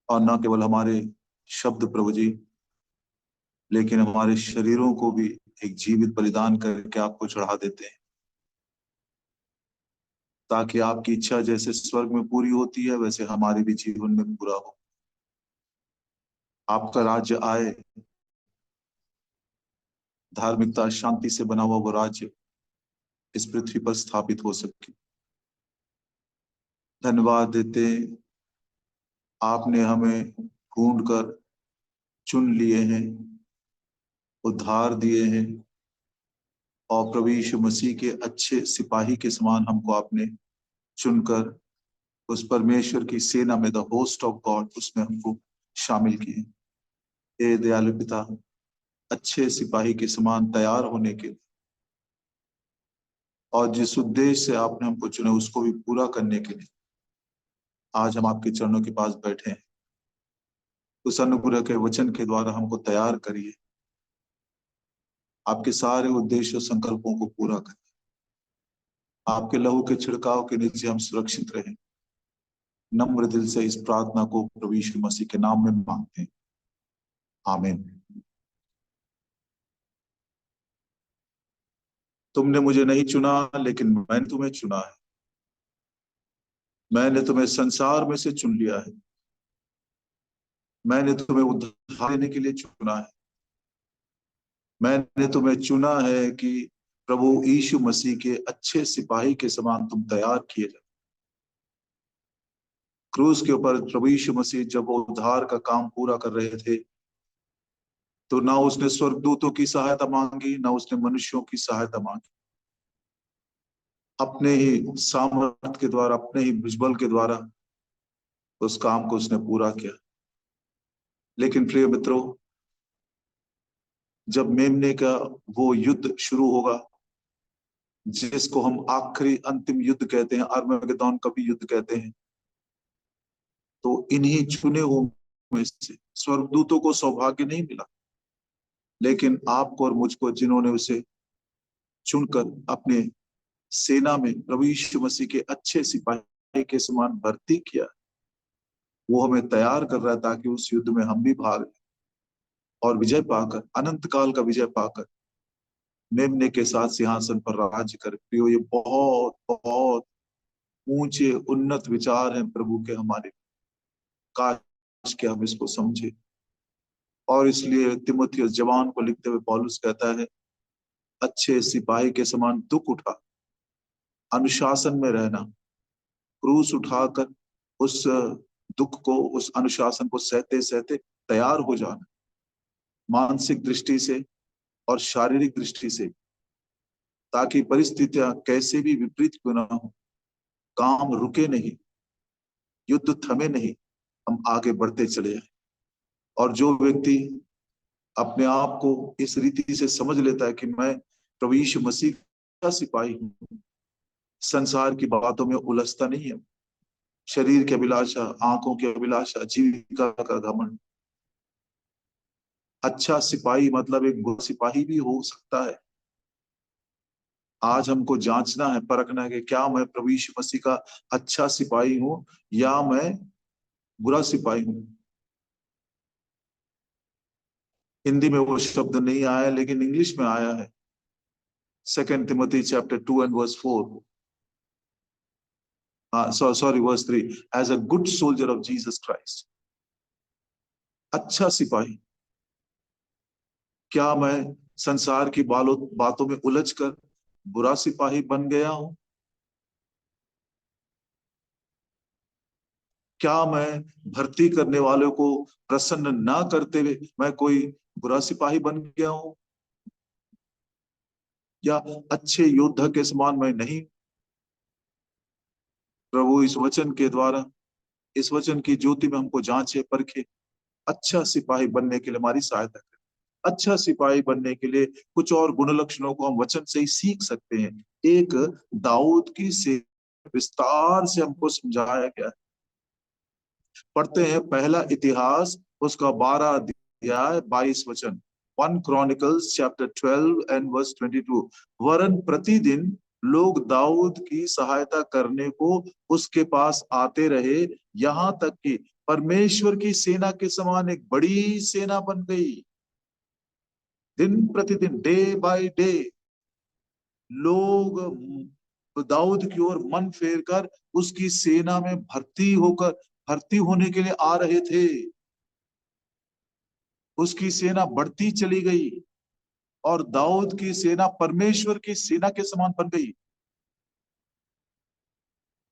और न केवल हमारे शब्द प्रभु जी, लेकिन हमारे शरीरों को भी एक जीवित बलिदान करके आपको चढ़ा देते हैं, ताकि आपकी इच्छा जैसे स्वर्ग में पूरी होती है वैसे हमारे भी जीवन में पूरा हो। आपका राज्य आए, धार्मिकता शांति से बना हुआ वो राज्य इस पृथ्वी पर स्थापित हो सके। धन्यवाद देते, आपने हमें ढूंढकर चुन लिए हैं, उद्धार दिए हैं, और प्रभु यीशु मसीह के अच्छे सिपाही के समान हमको आपने चुनकर उस परमेश्वर की सेना में, द होस्ट ऑफ गॉड, उसमें हमको शामिल किए। हे दयालु पिता, अच्छे सिपाही के समान तैयार होने के लिए और जिस उद्देश्य से आपने हमको चुना उसको भी पूरा करने के लिए आज हम आपके चरणों के पास बैठे हैं। उस अनुग्रह के वचन के द्वारा हमको तैयार करिए, आपके सारे उद्देश्य और संकल्पों को पूरा करिए। आपके लहू के छिड़काव के नीचे हम सुरक्षित रहें। नम्र दिल से इस प्रार्थना को प्रभु यीशु मसीह के नाम में मांगते हैं, आमीन। तुमने मुझे नहीं चुना, लेकिन मैंने तुम्हें चुना है। मैंने तुम्हें संसार में से चुन लिया है। मैंने तुम्हें उद्धार देने के लिए चुना है। मैंने तुम्हें चुना है कि प्रभु यीशु मसीह के अच्छे सिपाही के समान तुम तैयार किए जाओ। क्रूस के ऊपर प्रभु यीशु मसीह जब वो उद्धार का काम पूरा कर रहे थे, तो ना उसने स्वर्गदूतों की सहायता मांगी, ना उसने मनुष्यों की सहायता मांगी। अपने ही सामर्थ के द्वारा, अपने ही भुजबल के द्वारा उस काम को उसने पूरा किया। लेकिन प्रिय मित्रों, जब मेमने का वो युद्ध शुरू होगा, जिसको हम आखिरी अंतिम युद्ध कहते हैं, अरमगेदोन का भी युद्ध कहते हैं, तो इन्हीं चुने हुए में से स्वर्गदूतों को सौभाग्य नहीं मिला, लेकिन आपको और मुझको जिन्होंने उसे चुनकर अपने सेना में प्रभु यीशु मसीह के अच्छे सिपाही के समान भर्ती किया, वो हमें तैयार कर रहा है ताकि उस युद्ध में हम भी भाग लें और विजय पाकर, अनंत काल का विजय पाकर मेमने के साथ सिंहासन पर राज्य कर। प्रियो, ये बहुत बहुत ऊंचे उन्नत विचार हैं प्रभु के हमारे। काश के हम इसको समझे। और इसलिए तिमुथियुस जवान को लिखते हुए पौलुस कहता है, अच्छे सिपाही के समान दुख उठा, अनुशासन में रहना, क्रूस उठाकर उस दुख को, उस अनुशासन को सहते सहते तैयार हो जाना, मानसिक दृष्टि से और शारीरिक दृष्टि से, ताकि परिस्थितियां कैसे भी विपरीत क्यों ना हो, काम रुके नहीं, युद्ध थमे नहीं, हम आगे बढ़ते चले जाए। और जो व्यक्ति अपने आप को इस रीति से समझ लेता है कि मैं प्रभु यीशु मसीह का सिपाही हूं, संसार की बातों में उलझता नहीं है, शरीर की अभिलाषा, आंखों की अभिलाषा, जीविका का घमंड। अच्छा सिपाही मतलब एक बुरा सिपाही भी हो सकता है। आज हमको जांचना है, परखना है कि क्या मैं प्रभु यीशु मसीह का अच्छा सिपाही हूं या मैं बुरा सिपाही हूं। हिंदी में वो शब्द नहीं आया, लेकिन इंग्लिश में आया है। 2 Timothy chapter 2 and verse 4. Sorry, verse 3. As a good soldier of Jesus Christ. अच्छा सिपाही। क्या मैं संसार की बातों में उलझकर बुरा सिपाही बन गया हूं? क्या मैं भर्ती करने वालों को प्रसन्न ना करते हुए मैं कोई बुरा सिपाही बन गया हूं? या अच्छे योद्धा के समान मैं नहीं? प्रभु इस वचन के द्वारा, इस वचन की ज्योति में हमको जांचे, परखे, अच्छा सिपाही बनने के लिए हमारी सहायता करें। अच्छा सिपाही बनने के लिए कुछ और गुण लक्षणों को हम वचन से ही सीख सकते हैं। एक, दाऊद की से विस्तार से हमको समझाया गया है। पढ़ते हैं पहला इतिहास उसका 12 अध्याय 22 वचन, 1 Chronicles chapter 12 and verse 22। वरन प्रतिदिन लोग दाऊद की सहायता करने को उसके पास आते रहे, यहाँ तक कि परमेश्वर की सेना के समान एक बड़ी सेना बन गई। दिन प्रतिदिन, डे बाय डे, लोग दाऊद की ओर मन फेरकर उसकी सेना में भर्ती होने के लिए आ रहे थे। उसकी सेना बढ़ती चली गई और दाऊद की सेना परमेश्वर की सेना के समान बन गई।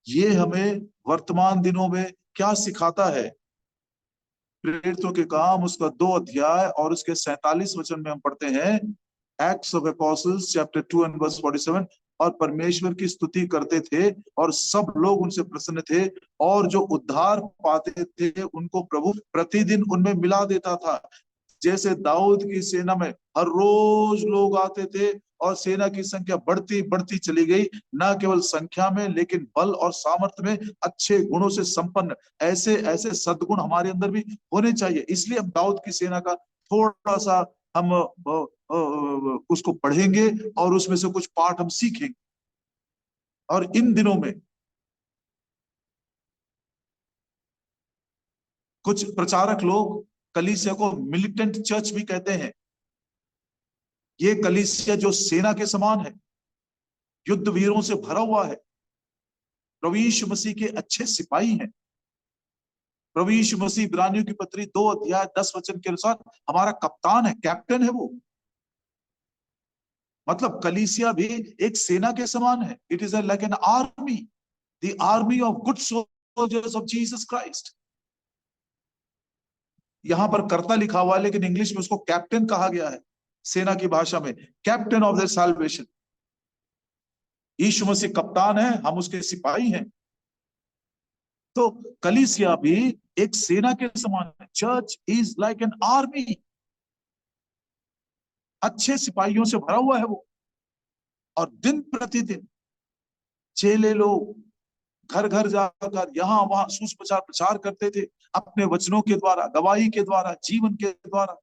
ये हमें वर्तमान दिनों में क्या सिखाता है? प्रेरितों के काम उसका 2 अध्याय और उसके 47 वचन में हम पढ़ते हैं, Acts of Apostles chapter 2 and verse 47, और परमेश्वर की स्तुति करते थे और सब लोग उनसे प्रसन्न थे, और जो उद्धार पाते थे उनको प्रभु प्रतिदिन उनमें मिला देता था। जैसे दाऊद की सेना में हर रोज लोग आते थे और सेना की संख्या बढ़ती बढ़ती चली गई, न केवल संख्या में लेकिन बल और सामर्थ्य में, अच्छे गुणों से संपन्न। ऐसे ऐसे सद्गुण हमारे अंदर भी होने चाहिए। इसलिए हम दाऊद की सेना का थोड़ा सा हम उसको पढ़ेंगे और उसमें से कुछ पाठ हम सीखेंगे। और इन दिनों में कुछ प्रचारक लोग कलीसिया को मिलिटेंट चर्च भी कहते हैं। ये कलीसिया जो सेना के समान है, युद्ध वीरों से भरा हुआ है, प्रभु यीशु मसीह के अच्छे सिपाही हैं। प्रभु यीशु मसीह इब्रानियों की पत्री 2 अध्याय 10 वचन के अनुसार हमारा कप्तान है, कैप्टन है वो। मतलब कलीसिया भी एक सेना के समान है। It is like an army, the army of good soldiers of Jesus Christ. यहां पर कर्ता लिखा हुआ है लेकिन इंग्लिश में उसको कैप्टन कहा गया है, सेना की भाषा में, कैप्टन ऑफ द साल्वेशन। यीशु मसीह कप्तान है, हम उसके सिपाही हैं। तो कलीसिया भी एक सेना के समान है। Church is like an army, अच्छे सिपाहियों से भरा हुआ है वो। और दिन प्रतिदिन चेले लोग घर घर जाकर यहाँ वहां सुसमाचार प्रचार करते थे, अपने वचनों के द्वारा, गवाही के द्वारा, जीवन के द्वारा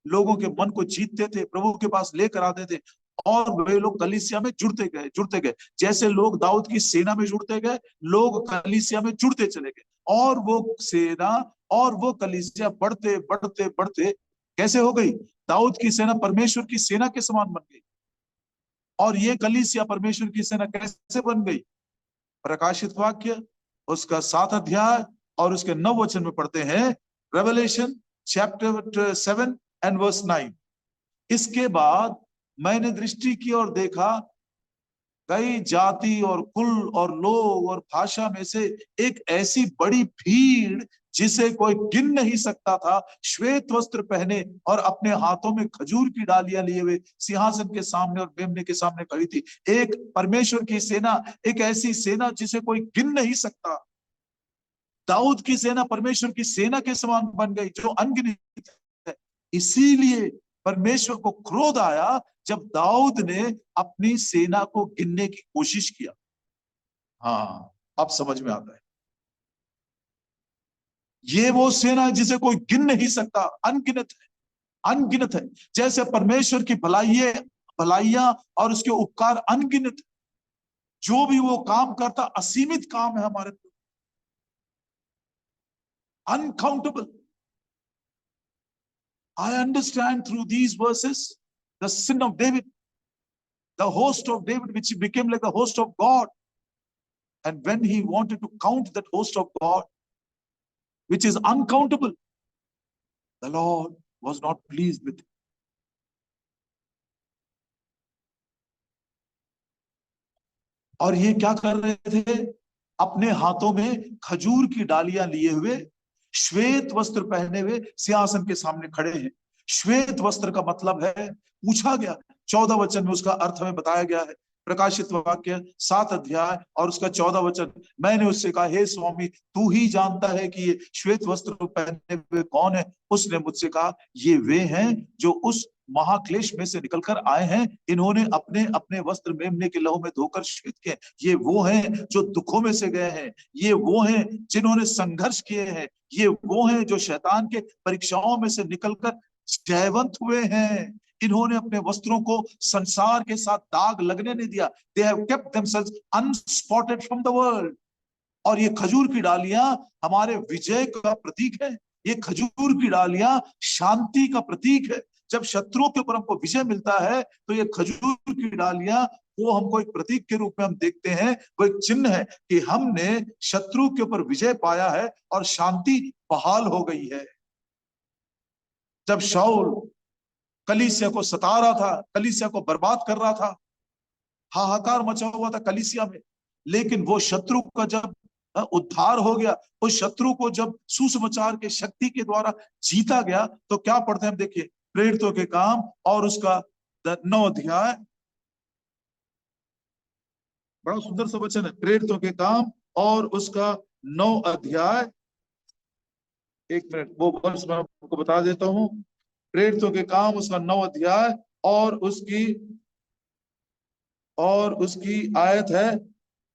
लोगों के मन को जीतते थे, प्रभु के पास लेकर आते थे। और वे लोग कलीसिया में जुड़ते गए। जैसे लोग दाऊद की सेना में जुड़ते गए, लोग कलीसिया में जुड़ते चले गए, और वो सेना और वो कलीसिया बढ़ते बढ़ते बढ़ते कैसे हो गई? दाऊद की सेना परमेश्वर की सेना के समान बन गई। और ये कलीसिया परमेश्वर की सेना कैसे बन गई? प्रकाशित वाक्य उसका 7 अध्याय और उसके 9 वचन में पढ़ते हैं, रेवलेशन चैप्टर 7 एंड वर्स 9। इसके बाद मैंने दृष्टि की और देखा, कई जाति और कुल और लोग और भाषा में से एक ऐसी बड़ी भीड़ जिसे कोई गिन नहीं सकता था, श्वेत वस्त्र पहने और अपने हाथों में खजूर की डालियां लिए हुए सिंहासन के सामने और मेमने के सामने खड़ी थी। एक परमेश्वर की सेना, एक ऐसी सेना जिसे कोई गिन नहीं सकता। दाऊद की सेना परमेश्वर की सेना के समान बन गई जो अनगिनत है। इसीलिए परमेश्वर को क्रोध आया जब दाऊद ने अपनी सेना को गिनने की कोशिश किया। हाँ, अब समझ में आता है। ये वो सेना है जिसे कोई गिन नहीं सकता, अनगिनत है, अनगिनत है। जैसे परमेश्वर की भलाइयां और उसके उपकार अनगिनत, जो भी वो काम करता असीमित काम है हमारे, uncountable. I understand through these verses the sin of David, the host of David, which became like the host of God. And when he wanted to count that host of God, which is uncountable, the Lord was not pleased with it. और ये क्या कर रहे थे? अपने हाथों में खजूर की डालियां लिए हुए, श्वेत वस्त्र पहने हुए सिंहासन के सामने खड़े हैं। श्वेत वस्त्र का मतलब है, पूछा गया 14 वचन में उसका अर्थ हमें बताया गया है। प्रकाशित वाक्य 7 अध्याय और उसका 14 वचन। मैंने उससे कहा, हे स्वामी, तू ही जानता है कि ये श्वेत वस्त्र पहने हुए कौन है। उसने मुझसे कहा, ये वे हैं जो उस महाक्लेश में से निकलकर आए हैं। इन्होंने अपने अपने वस्त्र मेमने के लहू में धोकर श्वेत किए। ये वो हैं जो दुखों में से गए हैं। ये वो हैं जिन्होंने संघर्ष किए हैं। ये वो हैं जो शैतान के परीक्षाओं में से निकलकर जयवंत हुए हैं। इन्होंने अपने वस्त्रों को संसार के साथ दाग लगने नहीं दिया। They have kept themselves unspotted from the world. और ये खजूर की डालियां हमारे विजय का प्रतीक है। ये खजूर की डालियां शांति का प्रतीक है। जब शत्रुओं के ऊपर हमको विजय मिलता है तो ये खजूर की डालियां वो हमको एक प्रतीक के रूप में हम देखते हैं, वो एक चिन्ह है कि हमने शत्रु के ऊपर विजय पाया है और शांति बहाल हो गई है। जब शाऊल कलीसिया को सता रहा था, कलीसिया को बर्बाद कर रहा था, हाहाकार मचा हुआ था कलीसिया में, लेकिन वो शत्रु का जब उद्धार हो गया, उस शत्रु को जब सुसमाचार के शक्ति के द्वारा जीता गया, तो क्या पढ़ते हैं हम, देखिए प्रेरितों के काम और उसका 9 अध्याय, बड़ा सुंदर सा वचन है, प्रेरितों के काम और उसका 9 अध्याय, एक मिनट वो वर्ष मैं आपको बता देता हूं। प्रेरितों के काम उसका 9 अध्याय और उसकी आयत है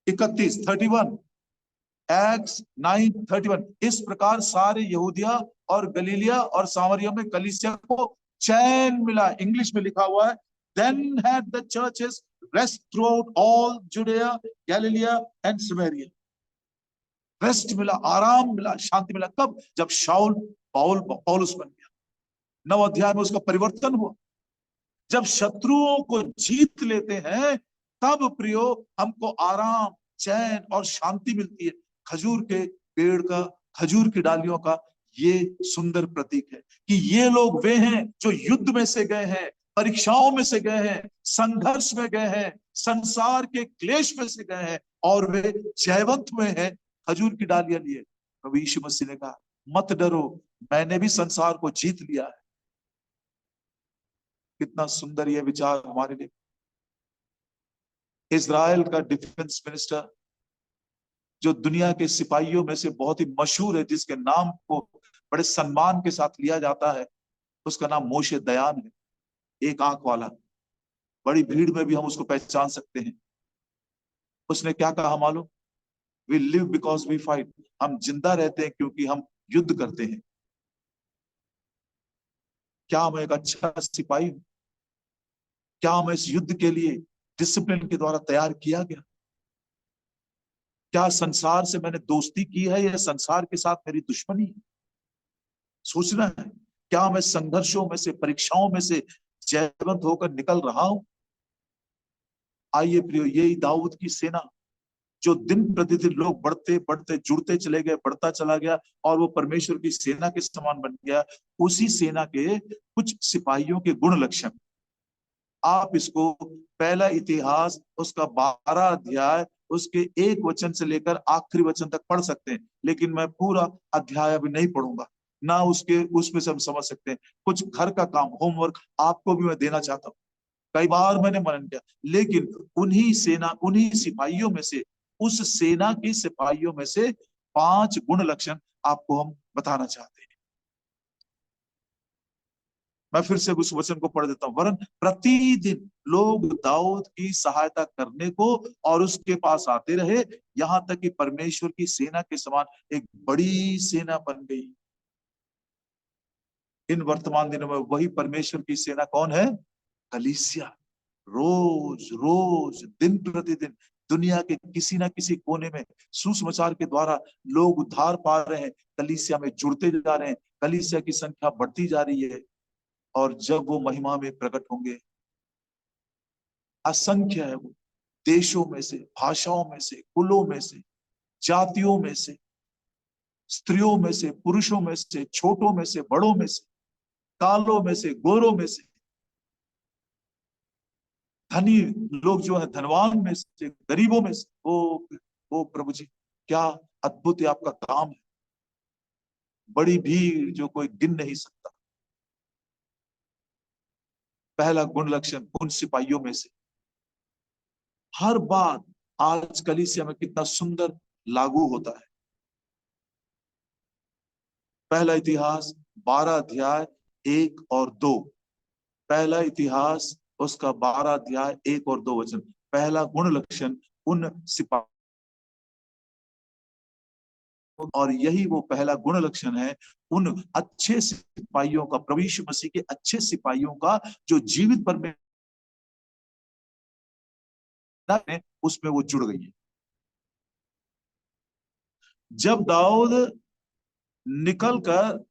31 एक्स 9:31। इस प्रकार सारे यहूदिया और गलीलिया और सामरिया में कलीसिया को चैन मिला। इंग्लिश में लिखा हुआ है, then had the churches rest throughout all Judea, Galilee and Samaria। Rest मिला, आराम मिला, शांति मिला। कब? जब शाऊल पौलुस बन गया। 9 अध्याय में उसका परिवर्तन हुआ। जब शत्रुओं को जीत लेते हैं तब प्रियो हमको आराम, चैन और शांति मिलती है। खजूर के पेड़ का, खजूर की डालियों का ये सुंदर प्रतीक है कि ये लोग वे हैं जो युद्ध में से गए हैं, परीक्षाओं में से गए हैं, संघर्ष में गए हैं, संसार के क्लेश में से गए हैं और वे जयवंत हुए हैं खजूर की डालियां लिए। प्रभु यीशु मसीह ने कहा, मत डरो, मैंने भी संसार को जीत लिया है। कितना सुंदर यह विचार हमारे लिए। इजराइल का डिफेंस मिनिस्टर जो दुनिया के सिपाहियों में से बहुत ही मशहूर है, जिसके नाम को बड़े सम्मान के साथ लिया जाता है, उसका नाम मोशे दयान है। एक आंख वाला, बड़ी भीड़ में भी हम उसको पहचान सकते हैं। उसने क्या कहा मालूम? We live because we fight. हम जिंदा रहते हैं क्योंकि हम युद्ध करते हैं। क्या मैं एक अच्छा सिपाही हूं? क्या मैं इस युद्ध के लिए डिसिप्लिन के द्वारा तैयार किया गया? क्या संसार से मैंने दोस्ती की है या संसार के साथ मेरी दुश्मनी है? सोचना है, क्या मैं संघर्षों में से, परीक्षाओं में से जयवंत होकर निकल रहा हूं? आइए प्रियो, यही दाऊद की सेना जो दिन प्रतिदिन लोग बढ़ते बढ़ते जुड़ते चले गए, बढ़ता चला गया और वो परमेश्वर की सेना के समान बन गया। उसी सेना के कुछ सिपाहियों के गुण लक्षण आप इसको पहला इतिहास उसका 12 अध्याय उसके 1 वचन से लेकर आखिरी वचन तक पढ़ सकते हैं, लेकिन मैं पूरा अध्याय अभी नहीं पढ़ूंगा ना। उसमें से हम समझ सकते हैं। कुछ घर का काम, होमवर्क आपको भी मैं देना चाहता हूँ। कई बार मैंने मनन किया, लेकिन उन्हीं सिपाहियों में से, उस सेना की सिपाहियों में से 5 गुण लक्षण आपको हम बताना चाहते हैं। मैं फिर से उस वचन को पढ़ देता हूं। वरन प्रतिदिन लोग दाऊद की सहायता करने को और उसके पास आते रहे, यहां तक कि परमेश्वर की सेना के समान एक बड़ी सेना बन गई। इन वर्तमान दिनों में वही परमेश्वर की सेना कौन है? कलीसिया। रोज रोज, दिन प्रतिदिन दुनिया के किसी ना किसी कोने में सुसमाचार के द्वारा लोग उद्धार पा रहे हैं, कलीसिया में जुड़ते जा रहे हैं, कलीसिया की संख्या बढ़ती जा रही है। और जब वो महिमा में प्रकट होंगे, असंख्य है वो, देशों में से, भाषाओं में से, कुलों में से, जातियों में से, स्त्रियों में से, पुरुषों में से, छोटों में से, बड़ों में से, कालों में से, गोरों में से, धनी लोग जो है धनवान में से, गरीबों में से। वो प्रभु जी, क्या अद्भुत है आपका काम है। बड़ी भीड़ जो कोई गिन नहीं सकता। पहला गुण लक्षण उन सिपाहियों में से। हर बात आज कलीसिया में कितना सुंदर लागू होता है। पहला इतिहास 12 अध्याय 1 और 2। पहला इतिहास उसका 12 अध्याय 1 और 2 वचन। पहला गुण लक्षण उन सिपाही, और यही वो पहला गुण लक्षण है उन अच्छे सिपाहियों का, प्रभु यीशु मसीह के अच्छे सिपाहियों का, जो जीवित परमेश्वर में उसमें वो जुड़ गई है। जब दाऊद निकल कर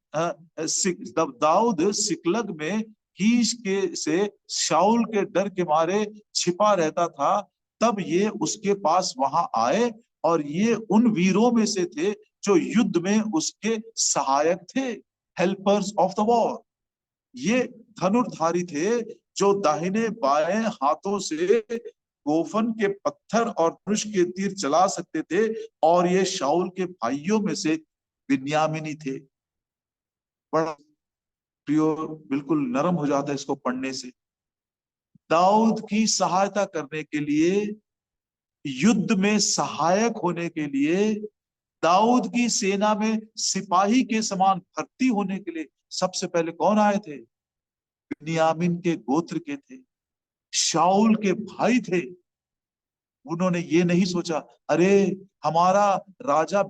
जब दाऊद सिकलग में कीश के से शाऊल के डर के मारे छिपा रहता था, तब ये उसके पास वहां आए, और ये उन वीरों में से थे जो युद्ध में उसके सहायक थे, हेल्पर्स ऑफ द वॉर। ये धनुर्धारी थे जो दाहिने बाएं हाथों से गोफन के पत्थर और धनुष के तीर चला सकते थे, और ये शाऊल के भाइयों में से बिन्यामीनी थे। बड़ा प्रियो, बिल्कुल नरम हो जाता है इसको पढ़ने से। दाऊद की सहायता करने के लिए, युद्ध में सहायक होने के लिए, दाऊद की सेना में सिपाही के समान भर्ती होने के लिए सबसे पहले कौन आए थे? बिन्यामीन के गोत्र के थे, शाऊल के भाई थे। उन्होंने ये नहीं सोचा, अरे हमारा राजा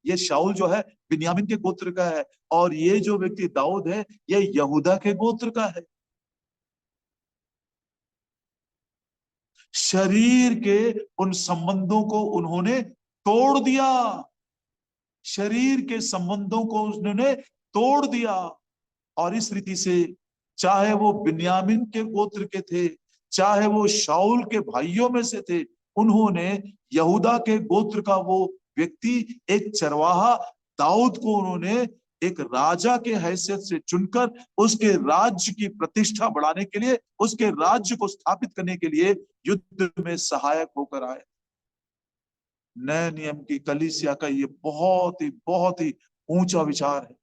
ये शाऊल जो है बिन्यामीन के गोत्र का है, और ये जो व्यक्ति दाऊद है ये यहूदा के गोत्र का है। शरीर के उन संबंधों को उन्होंने तोड़ दिया, शरीर के संबंधों को उन्होंने तोड़ दिया। और इस रीति से, चाहे वो बिन्यामीन के गोत्र के थे, चाहे वो शाऊल के भाइयों में से थे, उन्होंने यहूदा के गोत्र का वो व्यक्ति, एक चरवाहा दाऊद को उन्होंने एक राजा के हैसियत से चुनकर उसके राज्य की प्रतिष्ठा बढ़ाने के लिए, उसके राज्य को स्थापित करने के लिए युद्ध में सहायक होकर आए। नए नियम की कलीसिया का ये बहुत ही ऊंचा विचार है,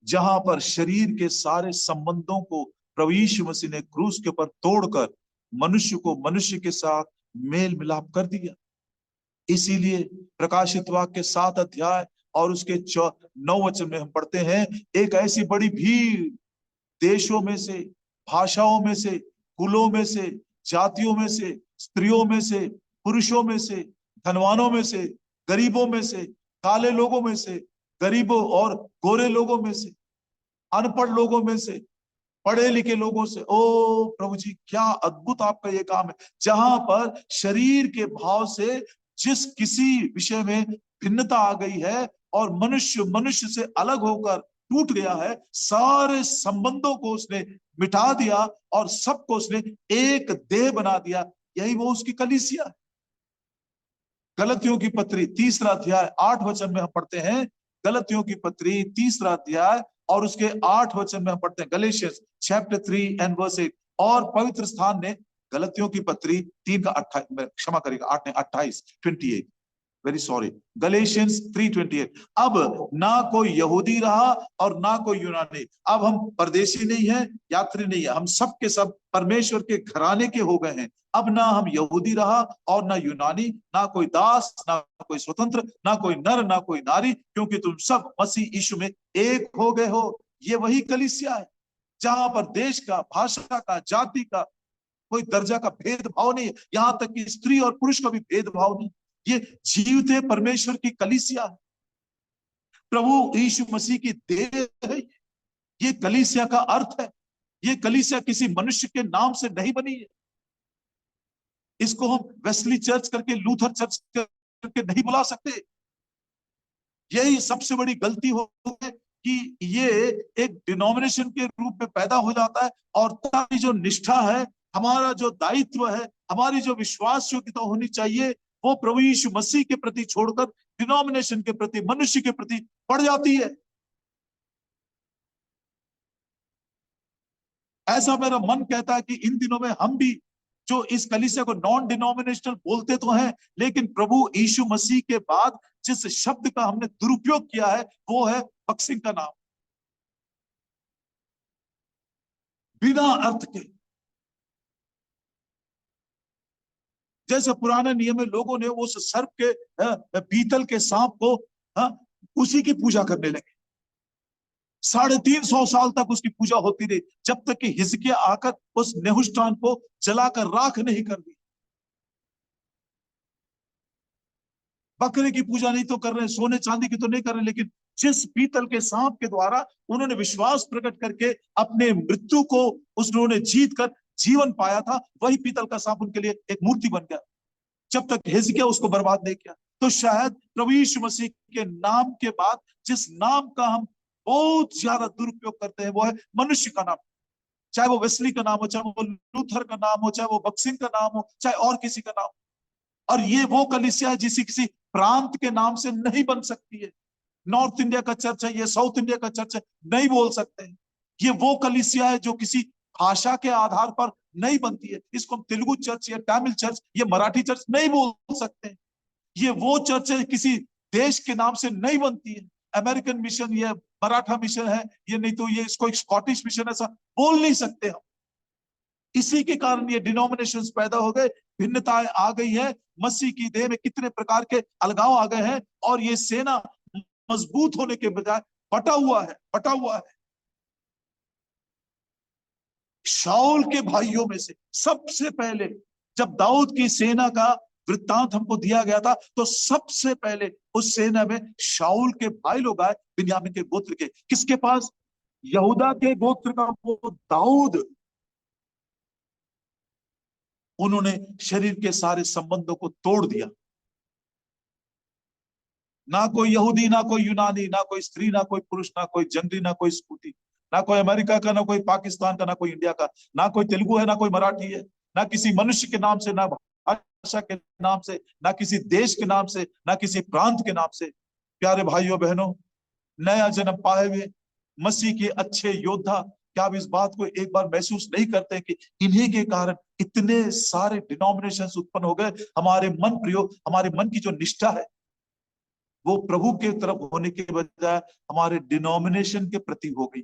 जहां पर शरीर के सारे संबंधों को प्रभु यीशु मसीह ने क्रूस के ऊपर तोड़कर मनुष्य को मनुष्य के साथ मेल मिलाप कर दिया। इसीलिए प्रकाशित वाक्य 7 अध्याय और उसके 9 वचन में हम पढ़ते हैं, एक ऐसी बड़ी भीड़ देशों में से, भाषाओं में से, कुलों में से, जातियों में से, स्त्रियों में से, पुरुषों में से, धनवानों में से, गरीबों में से, काले लोगों में से, गरीबों और गोरे लोगों में से, अनपढ़ लोगों में से, पढ़े लिखे लोगों से। ओ प्रभु जी, क्या अद्भुत आपका ये काम है, जहां पर शरीर के भाव से जिस किसी विषय में भिन्नता आ गई है और मनुष्य मनुष्य से अलग होकर टूट गया है, सारे संबंधों को उसने मिटा दिया और सबको उसने एक देह बना दिया। यही वो उसकी कलीसिया है। गलतियों की पत्री 3 अध्याय 8 वचन में हम पढ़ते हैं, गलतियों की पत्री 3 अध्याय और उसके 8 वचन में हम पढ़ते हैं, गलेशियंस चैप्टर 3 एंड वर्स 8। और पवित्र स्थान ने गलतियों की पत्री 3 का 28, क्षमा करेगा 8 ने 28, 28, वेरी सॉरी, गलेशियंस 3:28। अब ना कोई यहूदी रहा और ना कोई यूनानी, अब हम परदेशी नहीं है, यात्री नहीं है, हम सब के सब परमेश्वर के घराने के हो गए हैं। अब ना हम यहूदी रहा और ना यूनानी, ना कोई दास, ना कोई स्वतंत्र, ना कोई नर, ना कोई नारी, क्योंकि तुम सब मसीह यीशु में एक हो गए हो। ये वही कलीसिया है जहां पर देश का, भाषा का, जाति का कोई दर्जा का भेदभाव नहीं है, यहां तक कि स्त्री और पुरुष का भी भेदभाव नहीं। ये जीवते परमेश्वर की कलीसिया है, प्रभु यीशु मसीह की देह है। ये कलीसिया का अर्थ है। ये कलीसिया किसी मनुष्य के नाम से नहीं बनी है। इसको हम वेस्ली चर्च करके, लूथर चर्च करके नहीं बुला सकते। यही सबसे बड़ी गलती हो है कि ये एक डिनोमिनेशन के रूप में पैदा हो जाता है, और तभी जो निष्ठा है, हमारा जो दायित्व है, हमारी जो विश्वास योग्यता होनी चाहिए, वो प्रभु यीशु मसीह के प्रति छोड़कर डिनोमिनेशन के प्रति, मनुष्य के प्रति बढ़ जाती है। ऐसा मेरा मन कहता है कि इन दिनों में हम भी जो इस कलीसिया को नॉन डिनोमिनेशनल बोलते तो हैं, लेकिन प्रभु यीशु मसीह के बाद जिस शब्द का हमने दुरुपयोग किया है वो है बक्सिंग का नाम, बिना अर्थ के। जैसे पुराने नियम में लोगों ने उस सर्प के, पीतल के सांप को, उसी की पूजा करने लगे। 350 साल तक उसकी पूजा होती रही, जब तक कि हिजकिय्याह आकर उस नेहुष्ठान को जलाकर राख नहीं कर दी। बकरे की पूजा नहीं तो कर रहे, सोने चांदी की तो नहीं कर रहे, लेकिन जिस पीतल के सांप के द्वारा उन्होंने विश्वास प्रकट करके अपने मृत्यु को उन्होंने जीत कर जीवन पाया था, वही पीतल का सांप उनके लिए एक मूर्ति बन गया। जब तक हिजकिय्याह उसको बर्बाद नहीं किया। तो शायद प्रभु यीशु मसीह के नाम के बाद जिस नाम का हम बहुत ज्यादा दुरुपयोग करते हैं वो है मनुष्य का नाम। चाहे वो वेस्ली का नाम हो, चाहे वो लूथर का नाम हो, चाहे वो बक्सिंग का नाम हो, चाहे और किसी का नाम। और ये वो कलीसिया है जिसे किसी प्रांत के नाम से नहीं बन सकती है। नॉर्थ इंडिया का चर्च है, ये साउथ इंडिया का चर्च है, नहीं बोल सकते हैं। ये वो कलीसिया है जो किसी भाषा के आधार पर नहीं बनती है। इसको हम तेलुगु चर्च या तमिल चर्च या मराठी चर्च नहीं बोल सकते। ये वो चर्च है किसी देश के नाम से नहीं बनती है। अमेरिकन मिशन, ये मराठा मिशन है, ये नहीं तो ये इसको एक स्कॉटिश मिशन, ऐसा बोल नहीं सकते हम। इसी के कारण ये डिनोमिनेशंस पैदा हो गए, भिन्नताएं आ गई है। मसीह की देह में कितने प्रकार के अलगाव आ गए हैं, और ये सेना मजबूत होने के बजाय बटा हुआ है, बटा हुआ है। शाऊल के भाइयों में से सबसे पहले जब दाऊद की सेना का वृत्तांत हमको दिया गया था, तो सबसे पहले उस सेना में शाऊल के भाई लोग आए, बिन्यामीन के गोत्र के। किसके पास? यहूदा के गोत्र का वो दाऊद। उन्होंने शरीर के सारे संबंधों को तोड़ दिया। ना कोई यहूदी, ना कोई यूनानी, ना कोई स्त्री, ना कोई पुरुष, ना कोई जंगली, ना कोई स्कूटी, ना कोई अमेरिका का, ना कोई पाकिस्तान का, ना कोई इंडिया का, ना कोई तेलुगु है, ना कोई मराठी है, ना किसी मनुष्य के नाम से, ना भाषा के नाम से, ना किसी देश के नाम से, ना किसी प्रांत के नाम से। प्यारे भाइयों बहनों, नया जन्म पाए हुए मसीह के अच्छे योद्धा, क्या आप इस बात को एक बार महसूस नहीं करते कि इन्हीं के कारण इतने सारे डिनोमिनेशंस उत्पन्न हो गए? हमारे मन प्रियो, हमारे मन की जो निष्ठा है वो प्रभु के तरफ होने के बजाय हमारे डिनोमिनेशन के प्रति हो गई।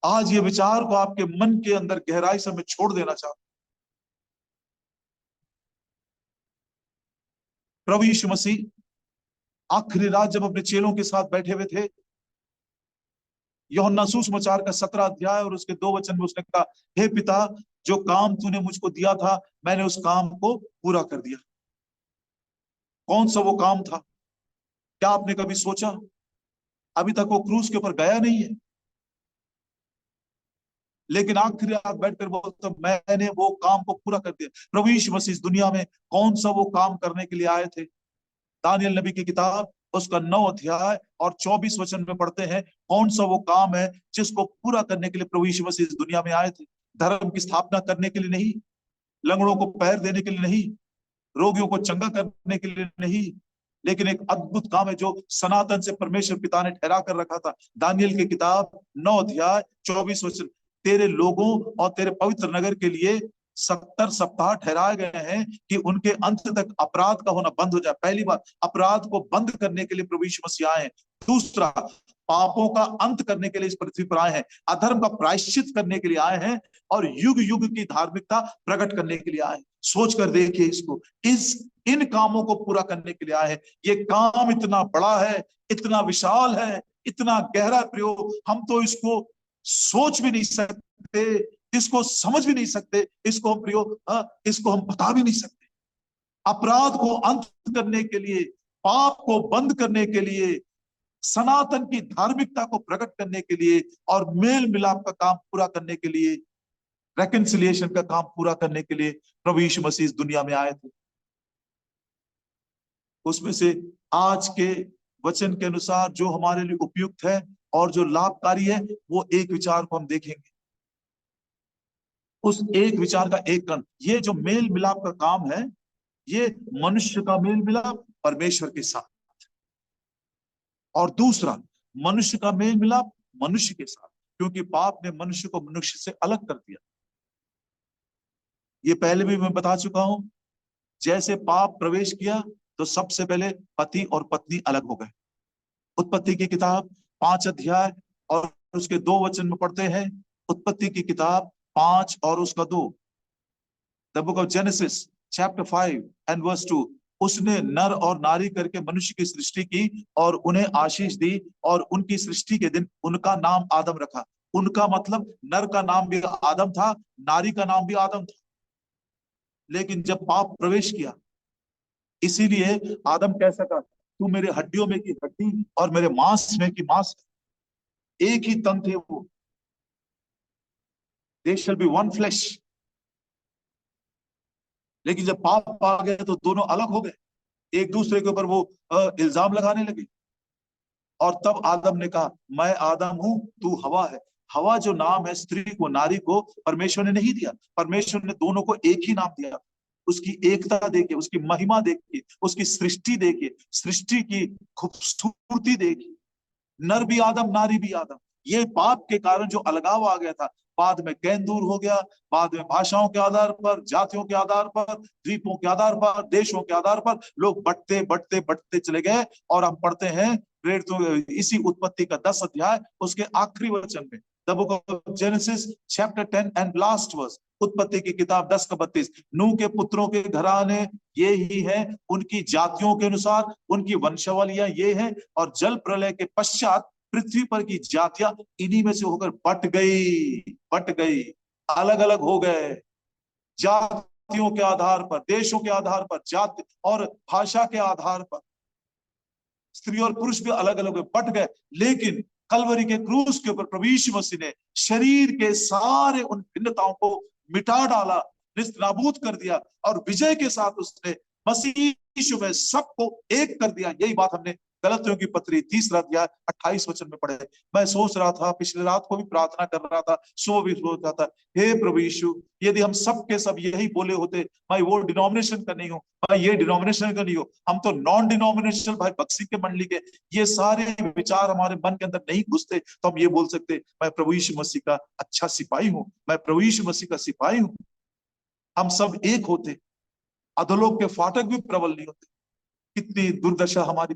आज ये विचार को आपके मन के अंदर गहराई से मैं छोड़ देना चाहता हूं। प्रभु यीशु मसीह आखिरी रात जब अपने चेलों के साथ बैठे हुए थे, यूहन्ना सुसमाचार का 17 अध्याय और उसके 2 वचन में उसने कहा, हे पिता, जो काम तूने मुझको दिया था मैंने उस काम को पूरा कर दिया। कौन सा वो काम था? क्या आपने कभी सोचा? अभी तक वो क्रूस के ऊपर गया नहीं है, लेकिन आखिरी रात बैठकर बोलता, मैंने वो काम को पूरा कर दिया। प्रभु यीशु मसीह इस दुनिया में कौन सा वो काम करने के लिए आए थे? दानियल नबी की किताब उसका 9 अध्याय और 24 वचन में पढ़ते हैं, कौन सा वो काम है जिसको पूरा करने के लिए प्रभु यीशु मसीह इस दुनिया में आए थे? धर्म की स्थापना करने के लिए नहीं, लंगड़ों को पैर देने के लिए नहीं, रोगियों को चंगा करने के लिए नहीं, लेकिन एक अद्भुत काम है जो सनातन से परमेश्वर पिता ने ठहरा कर रखा था। दानियल की किताब 9 अध्याय 24 वचन, तेरे लोगों और तेरे पवित्र नगर के लिए 70 सप्ताह ठहराए गए हैं कि उनके अंत तक अपराध का होना बंद हो जाए। पहली बात, अपराध को बंद करने के लिए प्रभु यीशु मसीह आए हैं। दूसरा, पापों का अंत करने के लिए इस पृथ्वी पर आए हैं। अधर्म का प्रायश्चित करने के लिए आए हैं, और युग युग की धार्मिकता प्रकट करने के लिए आए हैं। सोच कर देखिए इसको, इन कामों को पूरा करने के लिए आए हैं। ये काम इतना बड़ा है, इतना विशाल है, इतना गहरा प्रयोग, हम तो इसको सोच भी नहीं सकते, इसको समझ भी नहीं सकते, इसको हम प्रयोग इसको हम बता भी नहीं सकते। अपराध को अंत करने के लिए, पाप को बंद करने के लिए, सनातन की धार्मिकता को प्रकट करने के लिए, और मेल मिलाप का काम पूरा करने के लिए, रेकन्सिलिएशन का काम पूरा करने के लिए प्रभु यीशु मसीह इस दुनिया में आए थे। उसमें से आज के वचन के अनुसार जो हमारे लिए उपयुक्त है और जो लाभकारी है, वो एक विचार को हम देखेंगे। उस एक विचार का एक कण, ये जो मेल मिलाप का काम है, ये मनुष्य का मेल मिलाप परमेश्वर के साथ, और दूसरा मनुष्य का मेल मिलाप मनुष्य के साथ, क्योंकि पाप ने मनुष्य को मनुष्य से अलग कर दिया। ये पहले भी मैं बता चुका हूं, जैसे पाप प्रवेश किया तो सबसे पहले पति और पत्नी अलग हो गए। उत्पत्ति की किताब 5 अध्याय और उसके 2 वचन में पढ़ते हैं। उत्पत्ति की किताब 5 और उसका 2, the book of Genesis chapter 5 and verse 2, उसने नर और नारी करके मनुष्य की सृष्टि की और उन्हें आशीष दी, और उनकी सृष्टि के दिन उनका नाम आदम रखा। उनका मतलब नर का नाम भी आदम था, नारी का नाम भी आदम था। लेकिन जब पाप प्रवेश किया, इसीलिए आदम कह सका, तू मेरे हड्डियों में की हड्डी और मेरे मांस में की मांस, एक ही तन थे वो, दे शैल बी वन फ्लेश। लेकिन जब पाप आ गया तो दोनों अलग हो गए, एक दूसरे के ऊपर वो इल्जाम लगाने लगे। और तब आदम ने कहा, मैं आदम हूं, तू हवा है। हवा जो नाम है स्त्री को, नारी को, परमेश्वर ने नहीं दिया। परमेश्वर ने दोनों को एक ही नाम दिया। उसकी एकता देखिए, उसकी महिमा देखिए, उसकी सृष्टि देखिए, सृष्टि की खूबसूरती देखिए। नर भी आदम, नारी भी आदम। ये पाप के कारण जो अलगाव आ गया था, बाद में कैन दूर हो गया। बाद में भाषाओं के आधार पर, जातियों के आधार पर, द्वीपों के आधार पर, देशों के आधार पर लोग बढ़ते बढ़ते बढ़ते चले गए। और हम पढ़ते हैं इसी उत्पत्ति का 10 अध्याय उसके आखिरी वचन में, the book of Genesis chapter 10 and last verse, उत्पत्ति की किताब 10 का 32, नूह के पुत्रों के घराने ये ही है, उनकी जातियों के अनुसार उनकी वंशावलियां ये हैं, और जल प्रलय के पश्चात पृथ्वी पर की जातियां इन्हीं में से होकर बट गई, अलग अलग हो गए। जातियों के आधार पर, देशों के आधार पर, जाति और भाषा के आधार पर स्त्री और पुरुष भी अलग अलग बट गए। लेकिन कलवरी के क्रूस के ऊपर प्रभु यीशु मसीह ने शरीर के सारे उन भिन्नताओं को मिटा डाला, निस्तनाबूद कर दिया, और विजय के साथ उसने मसीह यीशु में सबको एक कर दिया। यही बात हमने गलतियों की पत्री 3 अध्याय 28 वचन में पढ़े। मैं सोच रहा था, पिछले रात को भी प्रार्थना कर रहा था, सुबह भी सोच रहा था, हे प्रभु यीशु, यदि हम सब के सब यही बोले होते, मैं वो डिनोमिनेशन का नहीं हूं, मैं ये डिनोमिनेशन का नहीं हूं, हम तो नॉन डिनोमिनेशनल भाई बक्सी के मंडली के, ये सारे विचार हमारे मन के अंदर नहीं घुसते, तो हम ये बोल सकते, मैं प्रभु यीशु मसीह का अच्छा सिपाही हूं, मैं प्रभु यीशु मसीह का सिपाही हूं। हम सब एक होते, अधोलोक के फाटक भी प्रबल नहीं होते। कितनी दुर्दशा हमारी,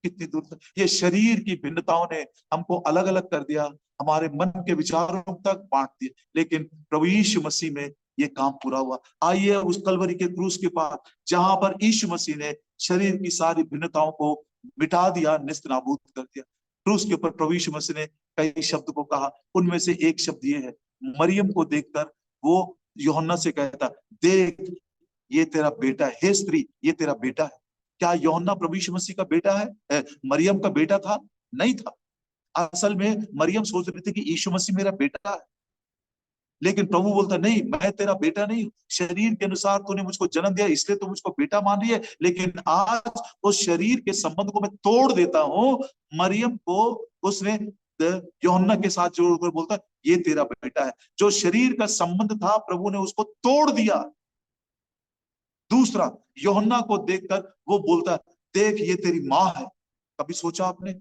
कितनी दूर। ये शरीर की भिन्नताओं ने हमको अलग अलग कर दिया, हमारे मन के विचारों तक बांट दिए। लेकिन प्रभु यीशु मसीह में ये काम पूरा हुआ। आइए उस कलवरी के क्रूस के पास, जहां पर यीशु मसीह ने शरीर की सारी भिन्नताओं को मिटा दिया, निस्तनाबूद कर दिया। क्रूस के ऊपर प्रभु यीशु मसीह ने कई शब्द को कहा, उनमें से एक शब्द ये है, मरियम को देखकर वो यूहन्ना से कहता, देख ये तेरा बेटा है, हे स्त्री ये तेरा बेटा है। क्या यूहन्ना प्रभु यीशु मसीह का बेटा है, मरियम का बेटा था? नहीं था। असल में मरियम सोच रही थी कि यीशु मसीह मेरा बेटा है, लेकिन प्रभु बोलता, नहीं, मैं तेरा बेटा नहीं हूं। शरीर के अनुसार तूने मुझको जन्म दिया, इसलिए तू मुझको बेटा मान रही है, लेकिन आज उस शरीर के संबंध को मैं तोड़ देता हूं। मरियम को उसने यूहन्ना के साथ जोड़कर बोलता, ये तेरा बेटा है। जो शरीर का संबंध था, प्रभु ने उसको तोड़ दिया। दूसरा, यूहन्ना को देखकर वो बोलता, देख ये तेरी माँ है। कभी सोचा आपने,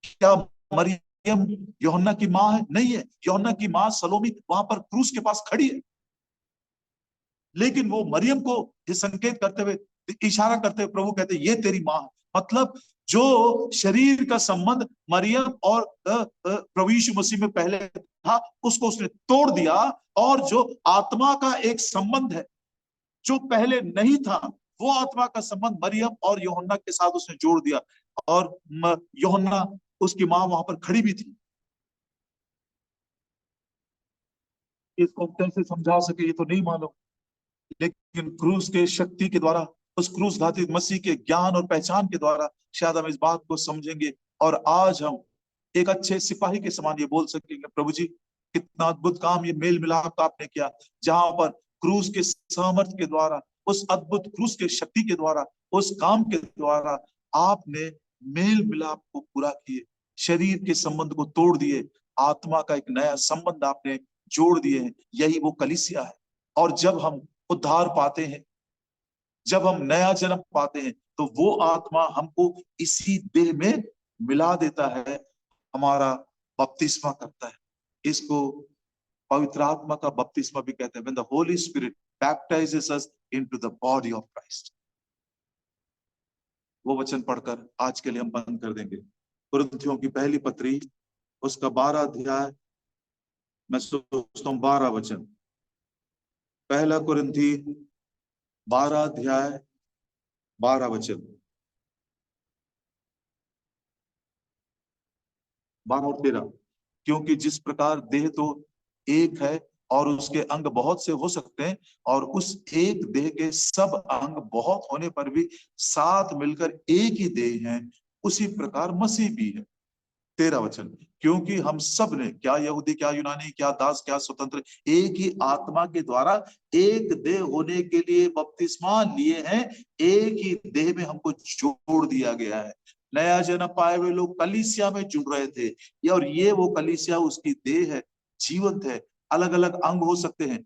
क्या मरियम यूहन्ना की माँ है? नहीं है। यूहन्ना की माँ सलोमी वहां पर क्रूस के पास खड़ी है, लेकिन वो मरियम को संकेत करते हुए, इशारा करते हुए प्रभु कहते, ये तेरी माँ है। मतलब जो शरीर का संबंध मरियम और प्रभु यीशु मसीह में पहले था, उसको उसने तोड़ दिया, और जो आत्मा का एक संबंध है जो पहले नहीं था, वो आत्मा का संबंध मरियम और यूहन्ना के साथ उसने जोड़ दिया। और यूहन्ना, उसकी मां वहां पर खड़ी भी थी। इसको कैसे समझा सके ये तो नहीं मालूम, लेकिन क्रूस के शक्ति के द्वारा, उस क्रूस घाती मसीह के ज्ञान और पहचान के द्वारा शायद हम इस बात को समझेंगे, और आज हम एक अच्छे सिपाही के समान ये बोल सकेंगे, प्रभु जी कितना अद्भुत काम ये मेल मिलाप का आपने किया, जहां पर क्रूस के सामर्थ्य के द्वारा, उस अद्भुत क्रूस के शक्ति के द्वारा, उस काम के द्वारा आपने मेल मिलाप को पूरा किए, शरीर के संबंध को तोड़ दिए, आत्मा का एक नया संबंध आपने जोड़ दिए। यही वो कलीसिया है। और जब हम उद्धार पाते हैं, जब हम नया जन्म पाते हैं, तो वो आत्मा हमको इसी देह में मिला देता है, हमारा बपतिस्मा करता है। इसको पवित्र आत्मा का बपतिस्मा भी कहते हैं। When the Holy Spirit baptizes us into the body of Christ। वो वचन पढ़कर आज के लिए हम बंद कर देंगे। कुरिन्थियों की पहली पत्री, उसका 12 अध्याय, मैं सोचता हूँ 12 वचन, पहला कुरिन्थी 12 अध्याय 12 वचन, 12 और 13। क्योंकि जिस प्रकार देह तो एक है और उसके अंग बहुत से हो सकते हैं, और उस एक देह के सब अंग बहुत होने पर भी साथ मिलकर एक ही देह हैं, उसी प्रकार मसीह भी है। 13 वचन, क्योंकि हम सब ने, क्या यहूदी क्या यूनानी, क्या दास क्या स्वतंत्र, एक ही आत्मा के द्वारा एक देह होने के लिए बपतिस्मा लिए हैं, एक ही देह में हमको जोड़ दिया गया है। नया जन्म पाए हुए लोग कलीसिया में जुड़ रहे थे, और ये वो कलीसिया उसकी देह है, जीवंत है। अलग अलग अंग हो सकते हैं,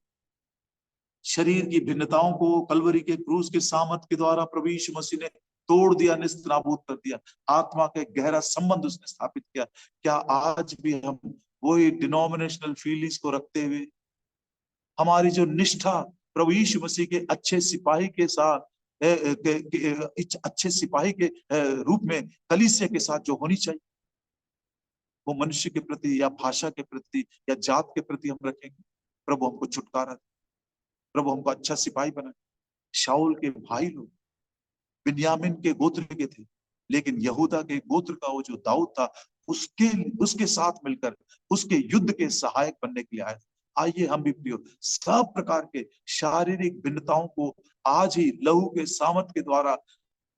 शरीर की भिन्नताओं को कलवरी के क्रूस के सामर्थ के द्वारा प्रभु यीशु मसीह ने तोड़ दिया, निस्तनाबूद कर दिया। आत्मा के गहरा संबंध उसने स्थापित किया। क्या आज भी हम वही डिनोमिनेशनल फीलिंग्स को रखते हुए, हमारी जो निष्ठा प्रभु यीशु मसीह के अच्छे सिपाही के साथ, अच्छे सिपाही के रूप में कलीसिया के साथ जो होनी चाहिए, वो मनुष्य के प्रति या भाषा के प्रति या जात के प्रति हम रखेंगे? प्रभु हमको छुटकारा दे, प्रभु हमको अच्छा सिपाही बनाए। शाऊल के भाई लोग बिन्यामीन के गोत्र के थे, लेकिन यहूदा के गोत्र का वो जो दाऊद था, उसके साथ मिलकर उसके युद्ध के सहायक बनने के लिए आए। आइए हम भी प्रियो सब प्रकार के शारीरिक भिन्नताओं को आज ही लहू के सामर्थ के द्वारा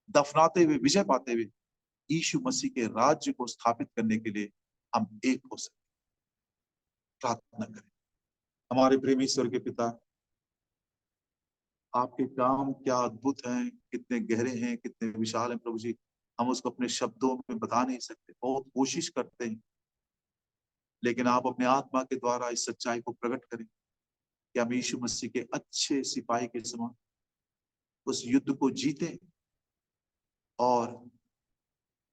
दफनाते हुए, विजय पाते हुए यीशु मसीह के राज्य को स्थापित करने के लिए हम एक हो सकते। प्रार्थना करें। हमारे प्रेमी ईश्वर के पिता, आपके काम क्या अद्भुत हैं, कितने गहरे हैं, कितने विशाल हैं प्रभु जी, हम उसको अपने शब्दों में बता नहीं सकते। बहुत कोशिश करते हैं, लेकिन आप अपने आत्मा के द्वारा इस सच्चाई को प्रकट करें कि हम यीशु मसीह के अच्छे सिपाही के समान उस युद्ध को जीते और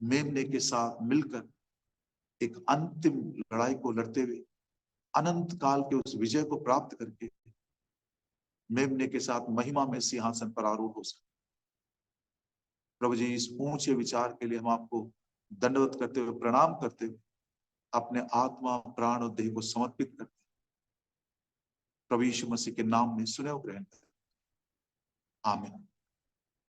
मेमने के साथ मिलकर एक अंतिम लड़ाई को लड़ते हुए अनंत काल के उस विजय को प्राप्त करके मेमने के साथ महिमा में सिंहासन पर आरूढ़ हो सके। प्रभु जी, इस ऊंचे विचार के लिए हम आपको दंडवत करते हुए, प्रणाम करते हुए अपने आत्मा, प्राण और देह को समर्पित करते हैं। प्रभु यीशु मसीह के नाम में सुने और ग्रहण करें। आमीन।